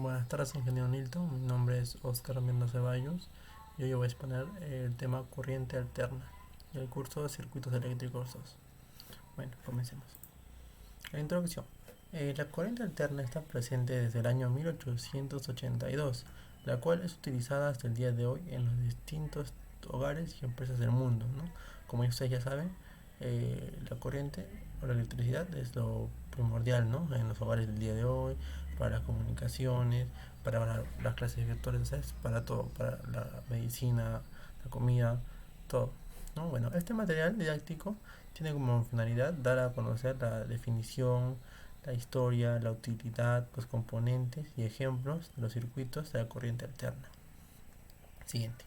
Buenas tardes, ingeniero Nilton. Mi nombre es Oscar Miranda Ceballos y hoy voy a exponer el tema corriente alterna y el curso de circuitos eléctricos 2. Bueno, comencemos. La introducción. La corriente alterna está presente desde el año 1882, la cual es utilizada hasta el día de hoy en los distintos hogares y empresas del mundo, ¿no? Como ustedes ya saben, la corriente o la electricidad es lo primordial, ¿no? En los hogares del día de hoy, para las comunicaciones, para las clases virtuales, ¿sabes? Para todo, para la medicina, la comida, todo, ¿no? Bueno, este material didáctico tiene como finalidad dar a conocer la definición, la historia, la utilidad, los componentes y ejemplos de los circuitos de la corriente alterna. Siguiente.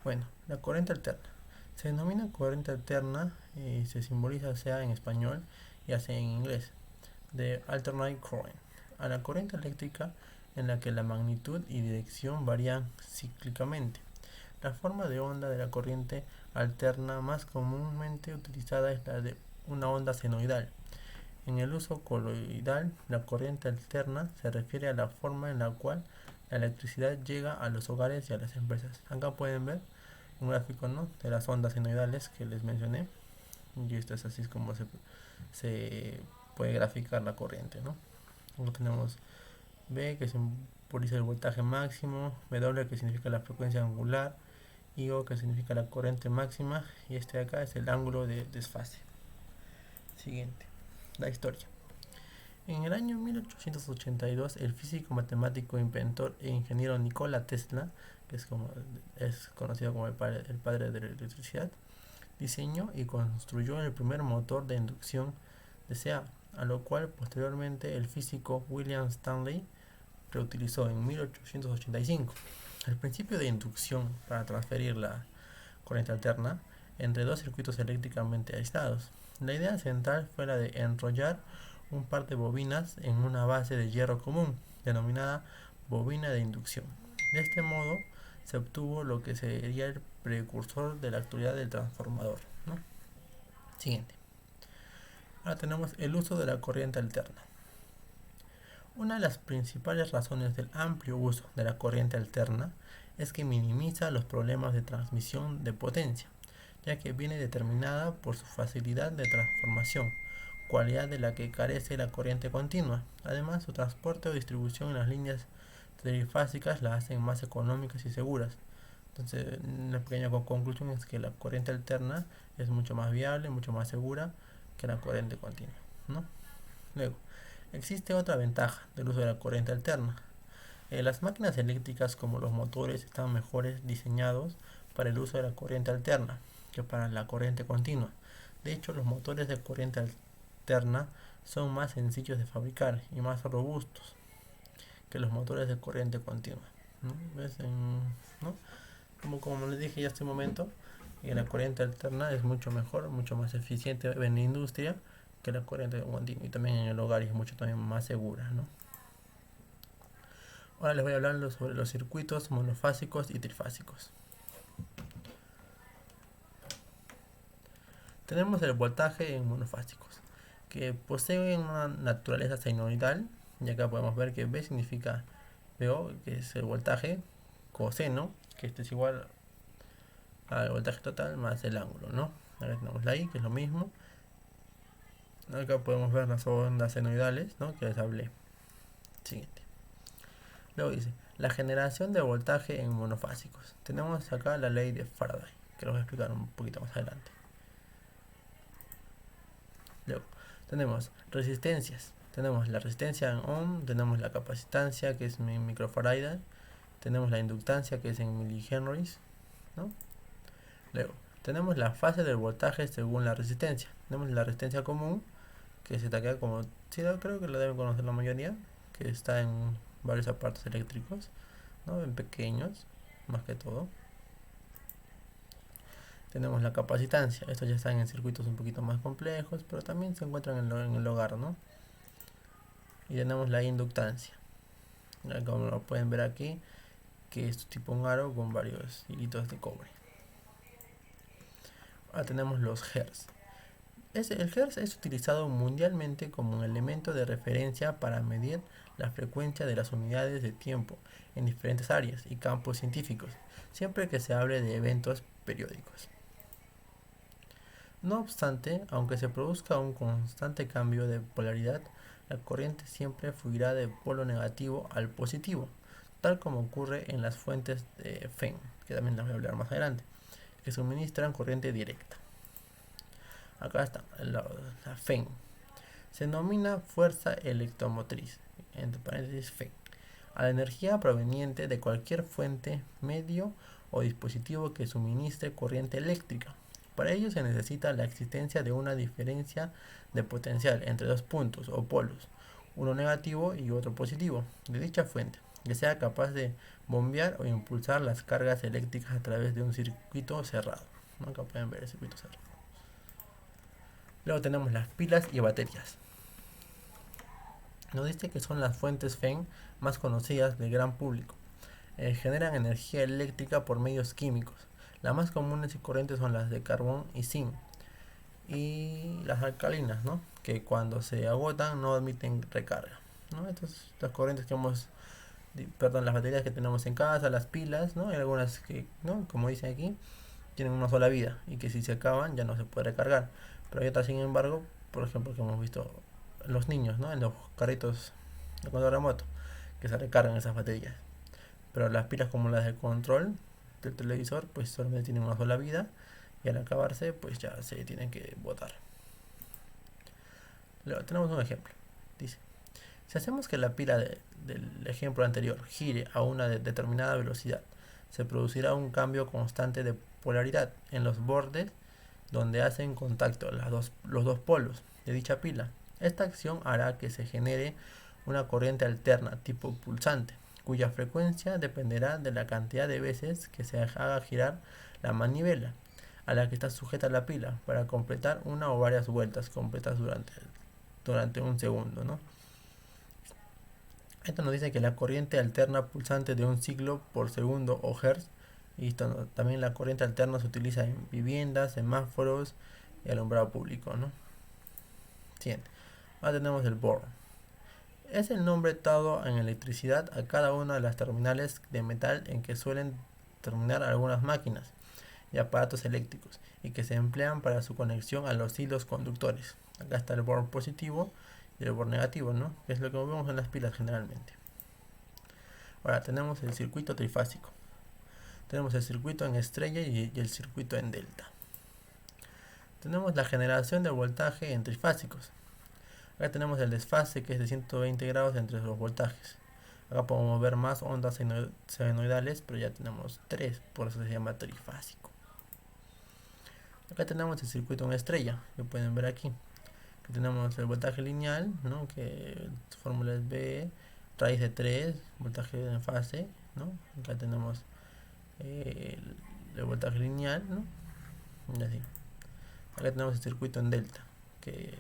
Bueno, la corriente alterna. Se denomina corriente alterna y se simboliza sea en español y sea en inglés, de alternate current, a la corriente eléctrica en la que la magnitud y dirección varían cíclicamente. La forma de onda de la corriente alterna más comúnmente utilizada es la de una onda senoidal. En el uso coloidal, la corriente alterna se refiere a la forma en la cual la electricidad llega a los hogares y a las empresas. Acá pueden ver un gráfico, ¿no?, de las ondas senoidales que les mencioné, y esto es así como se puede graficar la corriente, ¿no? Luego tenemos B, que simboliza el voltaje máximo, W, que significa la frecuencia angular, y O, que significa la corriente máxima, y este de acá es el ángulo de desfase. Siguiente, la historia. En el año 1882, el físico, matemático, inventor e ingeniero Nikola Tesla, que es conocido como el padre de la electricidad, diseñó y construyó el primer motor de inducción deseado, a lo cual posteriormente el físico William Stanley reutilizó en 1885. El principio de inducción para transferir la corriente alterna entre dos circuitos eléctricamente aislados. La idea central fue la de enrollar un par de bobinas en una base de hierro común, denominada bobina de inducción. De este modo se obtuvo lo que sería el precursor de la actualidad del transformador, ¿no? Siguiente. Ahora tenemos el uso de la corriente alterna. Una de las principales razones del amplio uso de la corriente alterna es que minimiza los problemas de transmisión de potencia, ya que viene determinada por su facilidad de transformación, cualidad de la que carece la corriente continua. Además, su transporte o distribución en las líneas trifásicas la hacen más económicas y seguras. Entonces, una pequeña conclusión es que la corriente alterna es mucho más viable, mucho más segura que la corriente continua, ¿no? Luego, existe otra ventaja del uso de la corriente alterna. Las máquinas eléctricas, como los motores, están mejores diseñados para el uso de la corriente alterna que para la corriente continua. De hecho, los motores de corriente alterna son más sencillos de fabricar y más robustos que los motores de corriente continua, ¿no? ¿Ves? ¿No? Como les dije ya hace un momento, la corriente alterna es mucho mejor, mucho más eficiente en la industria que la corriente continua, y también en el hogar es mucho también más segura, ¿no? Ahora les voy a hablar sobre los circuitos monofásicos y trifásicos. Tenemos el voltaje en monofásicos, que poseen una naturaleza senoidal, y acá podemos ver que V significa VO, que es el voltaje, coseno, que este es igual al voltaje total más el ángulo, ¿no? Ahora tenemos la I, que es lo mismo. Acá podemos ver las ondas senoidales, ¿no?, que les hablé. Siguiente. Luego dice, la generación de voltaje en monofásicos. Tenemos acá la ley de Faraday, que lo voy a explicar un poquito más adelante. Luego, tenemos resistencias. Tenemos la resistencia en ohm, tenemos la capacitancia, que es en microfarad, tenemos la inductancia, que es en milihenries, ¿no? Luego, tenemos la fase del voltaje según la resistencia. Tenemos la resistencia común, que se taquea como, sí, creo que lo deben conocer la mayoría, que está en varios aparatos eléctricos, ¿no?, en pequeños, más que todo. Tenemos la capacitancia, estos ya están en circuitos un poquito más complejos, pero también se encuentran en el hogar, ¿no? Y tenemos la inductancia, como lo pueden ver aquí, que es tipo un aro con varios hilitos de cobre. Ahora tenemos los hertz. El Hertz es utilizado mundialmente como un elemento de referencia para medir la frecuencia de las unidades de tiempo en diferentes áreas y campos científicos, siempre que se hable de eventos periódicos. No obstante, aunque se produzca un constante cambio de polaridad, la corriente siempre fluirá de polo negativo al positivo, tal como ocurre en las fuentes de FEN, que también las voy a hablar más adelante, que suministran corriente directa. Acá está la FEN. Se denomina fuerza electromotriz, entre paréntesis FEN, a la energía proveniente de cualquier fuente, medio o dispositivo que suministre corriente eléctrica. Para ello se necesita la existencia de una diferencia de potencial entre dos puntos o polos, uno negativo y otro positivo, de dicha fuente, que sea capaz de bombear o impulsar las cargas eléctricas a través de un circuito cerrado. Acá pueden ver el circuito cerrado. Luego tenemos las pilas y baterías. Nos dice que son las fuentes FEN más conocidas del gran público. Generan energía eléctrica por medios químicos. Las más comunes y corrientes son las de carbón y zinc. Y las alcalinas, ¿no? Que cuando se agotan no admiten recarga, ¿no? Estas corrientes que las baterías que tenemos en casa, las pilas, ¿no? Hay algunas que, ¿no? Como dice aquí, tienen una sola vida y que si se acaban ya no se puede recargar. Pero hay otras, sin embargo, por ejemplo, que hemos visto en los niños, ¿no? En los carritos de control remoto, que se recargan esas baterías. Pero las pilas como las de control del televisor, pues solamente tienen una sola vida y al acabarse, pues ya se tienen que botar. Luego tenemos un ejemplo. Dice, si hacemos que la pila del ejemplo anterior gire a una determinada velocidad, se producirá un cambio constante de polaridad en los bordes donde hacen contacto los dos polos de dicha pila. Esta acción hará que se genere una corriente alterna tipo pulsante, cuya frecuencia dependerá de la cantidad de veces que se haga girar la manivela a la que está sujeta la pila para completar una o varias vueltas completas durante un segundo, ¿no? Esto nos dice que la corriente alterna pulsante de un ciclo por segundo o hertz, y también la corriente alterna se utiliza en viviendas, semáforos y alumbrado público, ¿no? Siguiente. Ahora tenemos el bohr. Es el nombre dado en electricidad a cada una de las terminales de metal en que suelen terminar algunas máquinas y aparatos eléctricos y que se emplean para su conexión a los hilos conductores. Acá está el bohr positivo y el bohr negativo, ¿no? Que es lo que vemos en las pilas generalmente. Ahora tenemos el circuito trifásico. Tenemos el circuito en estrella y el circuito en delta. Tenemos la generación de voltaje en trifásicos. Acá tenemos el desfase, que es de 120 grados entre los voltajes. Acá podemos ver más ondas senoidales, pero ya tenemos 3, por eso se llama trifásico. Acá tenemos el circuito en estrella, que pueden ver aquí. Que tenemos el voltaje lineal, ¿no? Que su fórmula es B raíz de 3, voltaje en fase, ¿no? Acá tenemos el voltaje lineal, ¿no? Y así. Acá tenemos el circuito en delta, que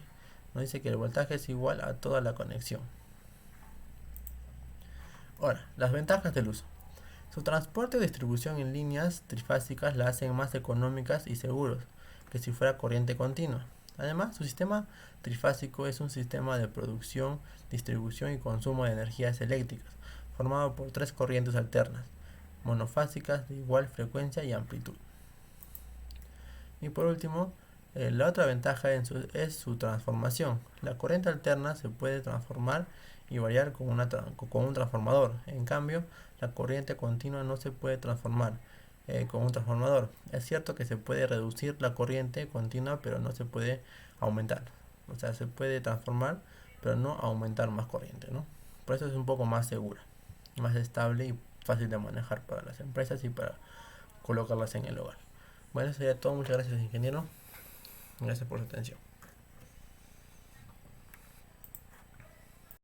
nos dice que el voltaje es igual a toda la conexión. Ahora, las ventajas del uso. Su transporte o distribución en líneas trifásicas la hacen más económicas y seguros que si fuera corriente continua. Además, su sistema trifásico es un sistema de producción, distribución y consumo de energías eléctricas, formado por 3 corrientes alternas, monofásicas de igual frecuencia y amplitud. Y por último, la otra ventaja es su transformación. La corriente alterna se puede transformar y variar con un transformador. En cambio, la corriente continua no se puede transformar con un transformador. Es cierto que se puede reducir la corriente continua, pero no se puede aumentar. O sea, se puede transformar, pero no aumentar más corriente, ¿no? Por eso es un poco más segura, más estable y fácil de manejar para las empresas y para colocarlas en el hogar. Bueno, eso sería todo. Muchas gracias, ingeniero. Gracias por su atención.